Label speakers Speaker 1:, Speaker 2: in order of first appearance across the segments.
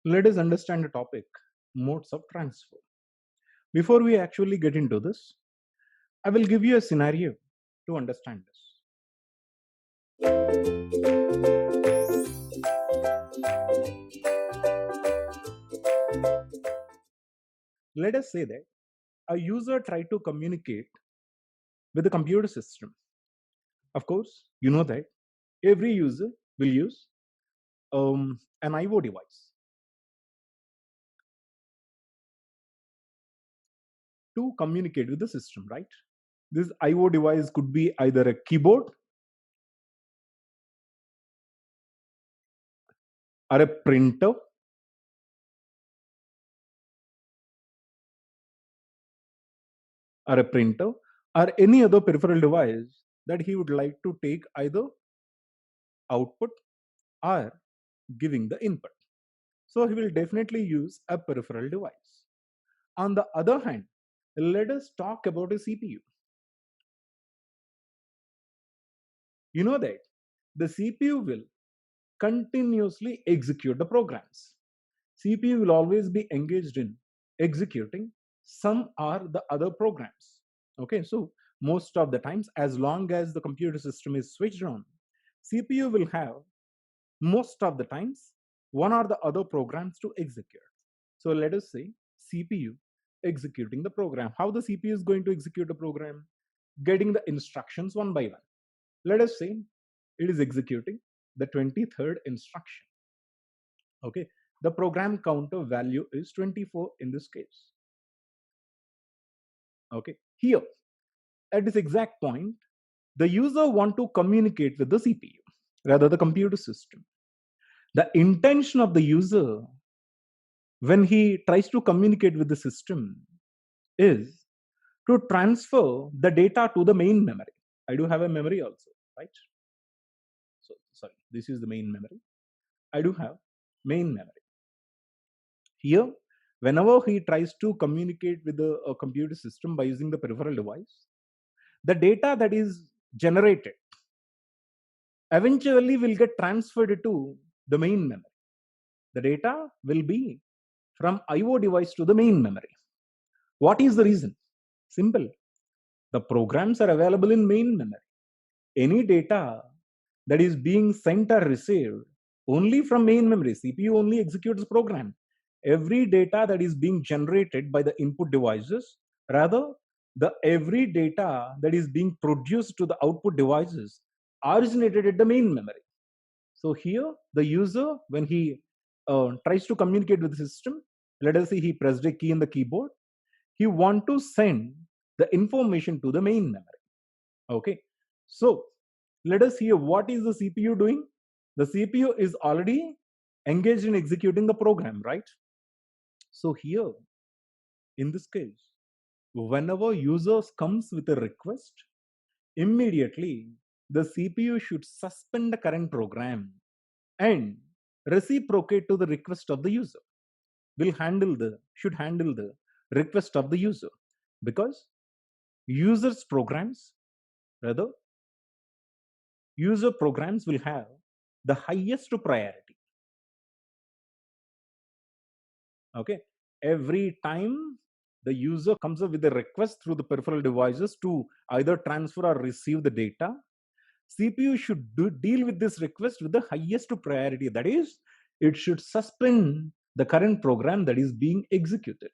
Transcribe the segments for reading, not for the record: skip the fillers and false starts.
Speaker 1: let us understand the topic modes of transfer. Before we actually get into this, I will give you a scenario to understand this. Let us say that a user tried to communicate with the computer system. Of course, you know that every user will use an IO device to communicate with the system, right? This IO device could be either a keyboard or a printer or any other peripheral device that he would like to take either output or giving the input. So he will definitely use a peripheral device. On the other hand, let us talk about a CPU. You know that the CPU will continuously execute the programs. CPU will always be engaged in executing some or the other programs. Okay, so most of the times, as long as the computer system is switched on, CPU will have most of the times one or the other programs to execute. So let us say CPU executing the program. How the CPU is going to execute the program? Getting the instructions one by one. Let us say it is executing the 23rd instruction. Okay, the program counter value is 24 in this case. Okay, here at this exact point, the user want to communicate with the CPU, rather the computer system. The intention of the user when he tries to communicate with the system is to transfer the data to the main memory. I do have a memory also, right? So sorry, this is the main memory. I do have main memory. Here, whenever he tries to communicate with the computer system by using the peripheral device, the data that is generated eventually will get transferred to the main memory. The data will be from IO device to the main memory. What is the reason? Simple. The programs are available in main memory. Any data that is being sent or received only from main memory, CPU only executes program. Every data that is being generated by the input devices, rather the every data that is being produced to the output devices originated at the main memory. So here the user, when he tries to communicate with the system, let us say he pressed a key in the keyboard, he want to send the information to the main memory. Okay, so let us hear what is the CPU doing. The CPU is already engaged in executing the program, right? So here, in this case, whenever users comes with a request, immediately the CPU should suspend the current program and reciprocate to the request of the user. Should handle the request of the user, because users programs rather user programs will have the highest priority. Okay, every time the user comes up with a request through the peripheral devices to either transfer or receive the data, CPU should deal with this request with the highest priority. That is, it should suspend the current program that is being executed.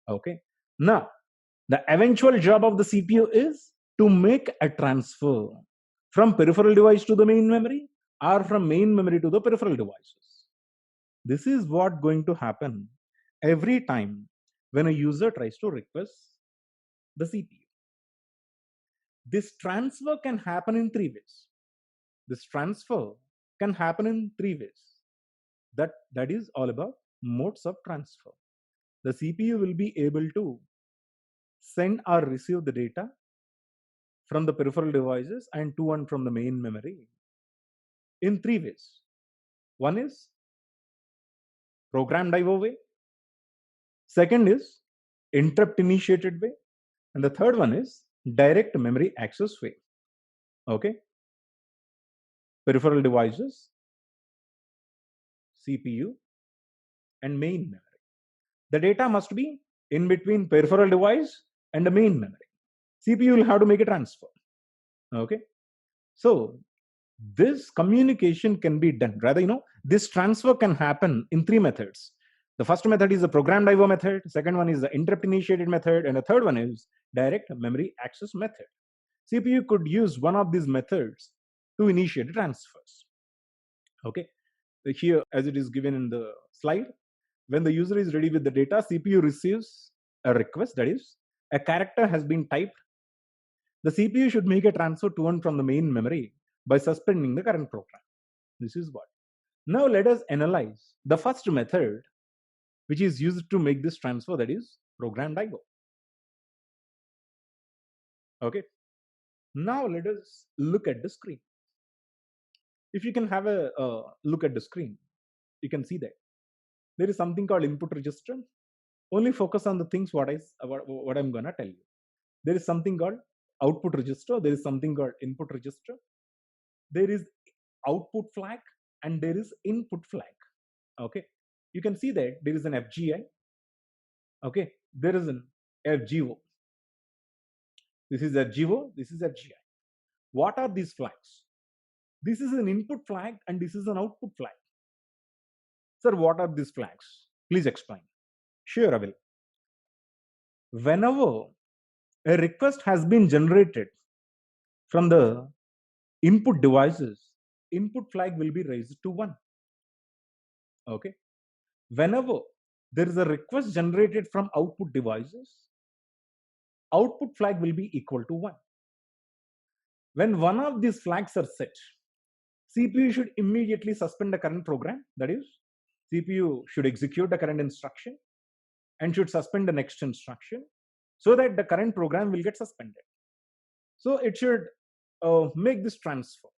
Speaker 1: Okay, now the eventual job of the CPU is to make a transfer from peripheral device to the main memory or from main memory to the peripheral devices. This is what going to happen every time when a user tries to request the CPU. This transfer can happen in three ways. This transfer can happen in three ways. That is all about modes of transfer. The CPU will be able to send or receive the data from the peripheral devices and to and from the main memory in three ways. One is programmed IO way. Second is interrupt initiated way. And the third one is direct memory access way. Okay. Peripheral devices, CPU, and main memory. The data must be in between peripheral device and the main memory. CPU will have to make a transfer. Okay. So this communication can be done. Rather, this transfer can happen in three methods. The first method is the programmed IO method. Second one is the interrupt initiated method. And the third one is direct memory access method. CPU could use one of these methods to initiate transfers. Okay. Here, as it is given in the slide, when the user is ready with the data, CPU receives a request, that is, a character has been typed. The CPU should make a transfer to and from the main memory by suspending the current program. This is what. Now let us analyze the first method which is used to make this transfer, that is programmed IO. Okay. Now let us look at the screen. If you can have a look at the screen, you can see that there is something called input register. Only focus on the things what I'm gonna tell you. There is something called output register. There is something called input register. There is output flag and there is input flag. Okay. You can see that there is an FGI. Okay. There is an FGO. This is FGO. This is FGI. What are these flags? This is an input flag and this is an output flag. Sir, what are these flags? Please explain. Sure, I will. Whenever a request has been generated from the input devices, input flag will be raised to 1. Okay. Whenever there is a request generated from output devices, output flag will be equal to 1. When one of these flags are set, CPU should immediately suspend the current program. That is, CPU should execute the current instruction and should suspend the next instruction so that the current program will get suspended. So it should make this transfer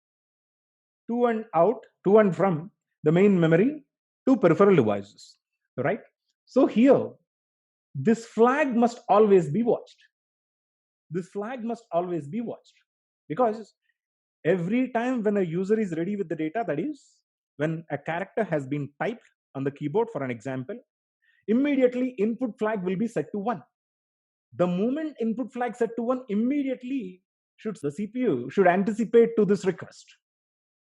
Speaker 1: to and from the main memory to peripheral devices, right? So here, this flag must always be watched. This flag must always be watched because every time when a user is ready with the data, that is, when a character has been typed on the keyboard, for an example, immediately input flag will be set to 1. The moment input flag set to 1, immediately the CPU should anticipate to this request.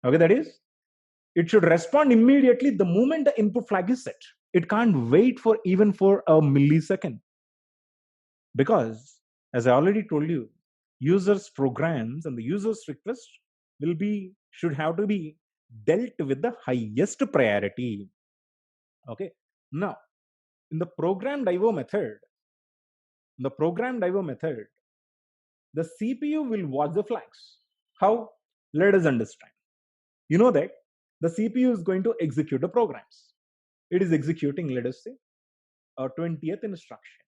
Speaker 1: Okay, that is, it should respond immediately the moment the input flag is set. It can't wait for even for a millisecond. Because, as I already told you, users' programs and the user's request should have to be dealt with the highest priority. Okay. Now, in the programmed IO method, the CPU will watch the flags. How? Let us understand. You know that the CPU is going to execute the programs. It is executing, let us say, a 20th instruction.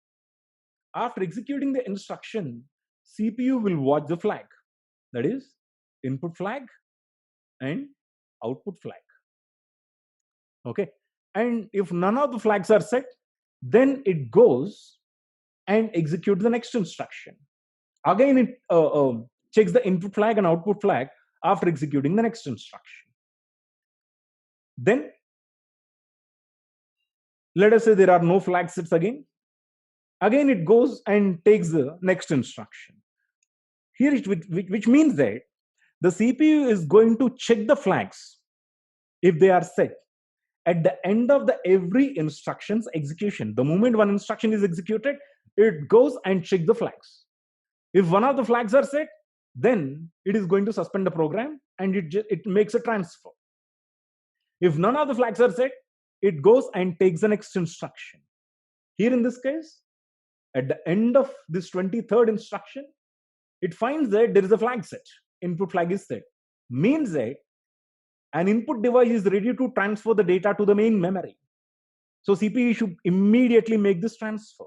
Speaker 1: After executing the instruction, CPU will watch the flag. That is, input flag and output flag. Okay. And if none of the flags are set, then it goes and executes the next instruction. Again, it checks the input flag and output flag after executing the next instruction. Then, let us say there are no flag sets again. Again, it goes and takes the next instruction. Here, which means that the CPU is going to check the flags if they are set at the end of every instruction's execution. The moment one instruction is executed, it goes and checks the flags. If one of the flags are set, then it is going to suspend the program and it makes a transfer. If none of the flags are set, it goes and takes the next instruction. Here in this case, at the end of this 23rd instruction, it finds that there is a flag set. Input flag is set. Means that an input device is ready to transfer the data to the main memory. So CPU should immediately make this transfer.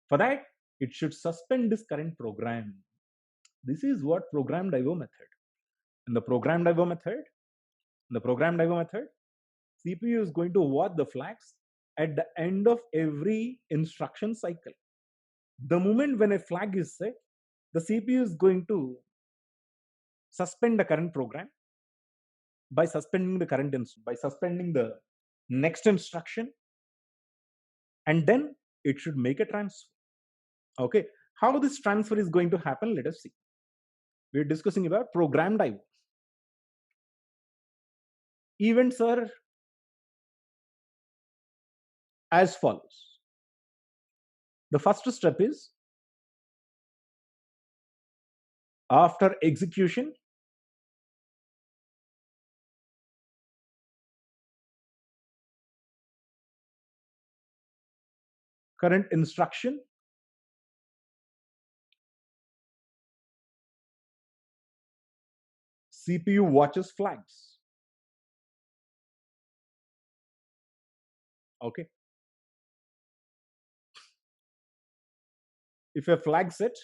Speaker 1: For that, it should suspend this current program. This is what programmed IO method. In the programmed IO method, CPU is going to watch the flags at the end of every instruction cycle. The moment when a flag is set, the CPU is going to suspend the current program by suspending the next instruction and then it should make a transfer. Okay, how this transfer is going to happen, let us see. We're discussing about programmed IO. Events are as follows. The first step is, after execution, current instruction CPU watches flags. Okay, if a flag set,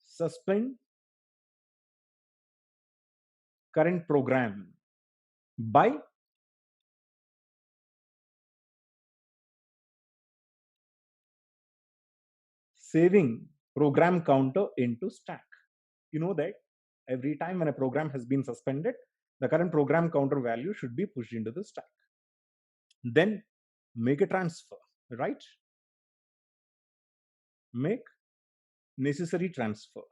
Speaker 1: suspend current program by saving program counter into stack. You know that every time when a program has been suspended, the current program counter value should be pushed into the stack. Then make a transfer, right? Make necessary transfer.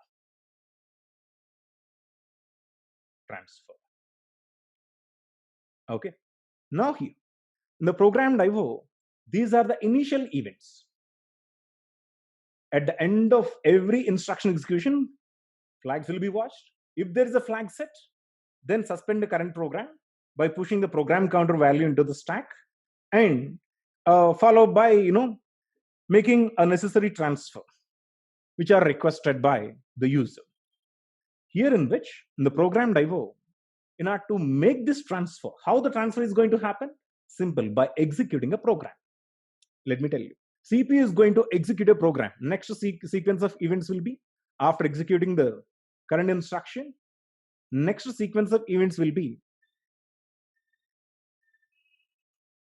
Speaker 1: Okay. Now here, in the programmed IO, these are the initial events. At the end of every instruction execution, flags will be watched. If there is a flag set, then suspend the current program by pushing the program counter value into the stack, and followed by making a necessary transfer, which are requested by the user. Here in which, in the programmed IO, in order to make this transfer, how the transfer is going to happen? Simple, by executing a program. Let me tell you. CPU is going to execute a program. Next sequence of events will be, after executing the current instruction, next sequence of events will be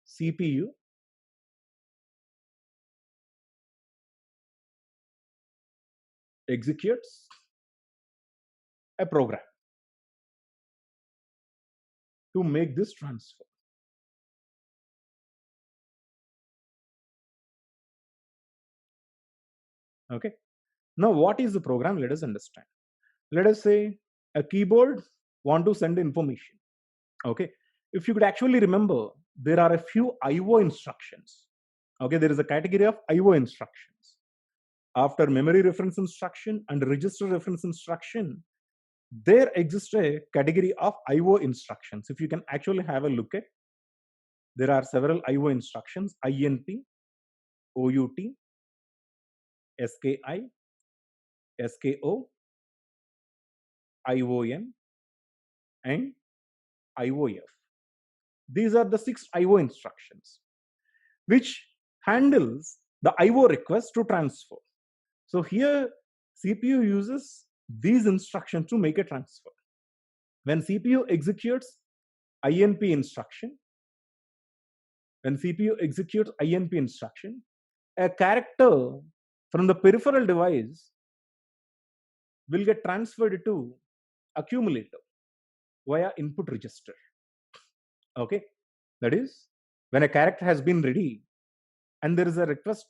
Speaker 1: CPU executes a program to make this transfer. Okay. Now, what is the program? Let us understand. Let us say a keyboard want to send information. Okay. If you could actually remember, there are a few IO instructions. Okay. There is a category of IO instructions. After memory reference instruction and register reference instruction, there exists a category of IO instructions. If you can actually have a look at, there are several IO instructions: INP, OUT, SKI, SKO, ION, and IOF. These are the 6 IO instructions which handles the IO request to transfer. So here CPU uses these instructions to make a transfer. When CPU executes INP instruction, a character from the peripheral device will get transferred to accumulator via input register. Okay, that is, when a character has been ready and there is a request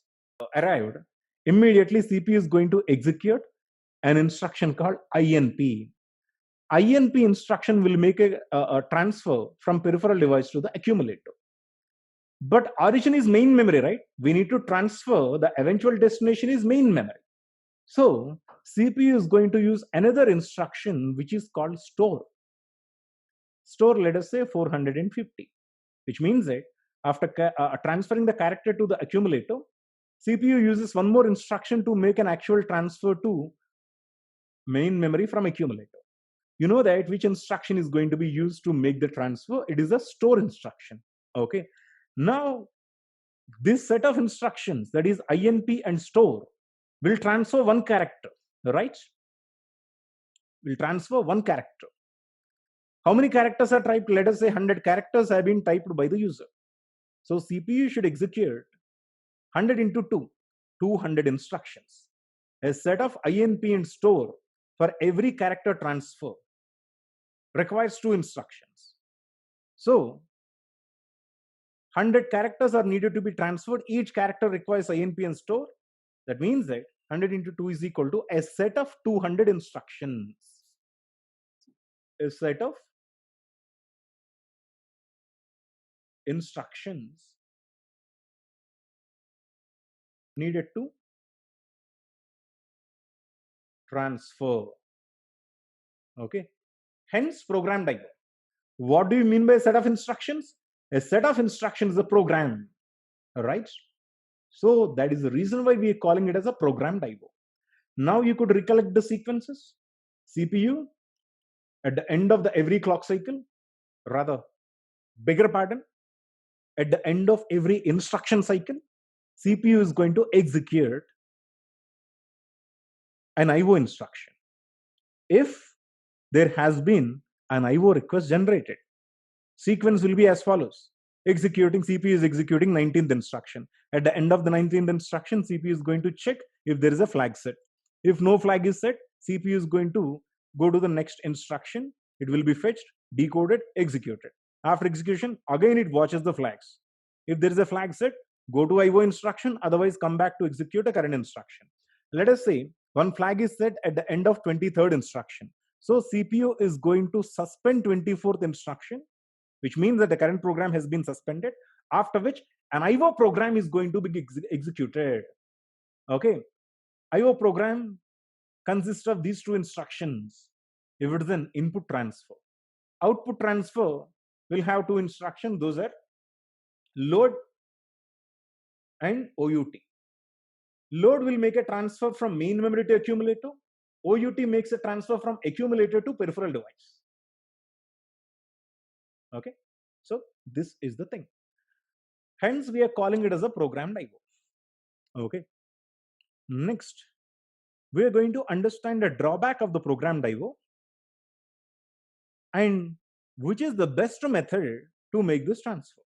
Speaker 1: arrived, immediately CPU is going to execute an instruction called INP. INP instruction will make a transfer from peripheral device to the accumulator. But origin is main memory, right? We need to transfer, the eventual destination is main memory. So CPU is going to use another instruction which is called store. Store, let us say 450, which means that after transferring the character to the accumulator, CPU uses one more instruction to make an actual transfer to main memory from accumulator. You know that which instruction is going to be used to make the transfer? It is a store instruction. Okay. Now, this set of instructions, that is INP and store, will transfer one character, right? Will transfer one character. How many characters are typed? Let us say 100 characters have been typed by the user. So CPU should execute 100 into 2, 200 instructions. A set of INP and store for every character transfer requires 2 instructions. So 100 characters are needed to be transferred. Each character requires INP and store. That means that 100 into 2 is equal to a set of 200 instructions. A set of instructions needed to transfer. Okay. Hence, programmed IO. What do you mean by a set of instructions? A set of instructions is a program, right? So that is the reason why we are calling it as a programmed IO. Now you could recollect the sequences. CPU at the end of every clock cycle, rather bigger pattern, at the end of every instruction cycle, CPU is going to execute an IO instruction. If there has been an IO request generated, sequence will be as follows. CPU is executing 19th instruction. At the end of the 19th instruction, CPU is going to check if there is a flag set. If no flag is set, CPU is going to go to the next instruction. It will be fetched, decoded, executed. After execution, again it watches the flags. If there is a flag set, go to IO instruction, otherwise come back to execute a current instruction. Let us say one flag is set at the end of 23rd instruction. So CPU is going to suspend 24th instruction, which means that the current program has been suspended, after which an IO program is going to be executed. Okay. IO program consists of these two instructions. If it is an input transfer, output transfer will have two instructions. Those are load and OUT. Load will make a transfer from main memory to accumulator. OUT makes a transfer from accumulator to peripheral device. Okay. So this is the thing. Hence, we are calling it as a programmed IO. Okay. Next, we are going to understand the drawback of the programmed IO and which is the best method to make this transfer.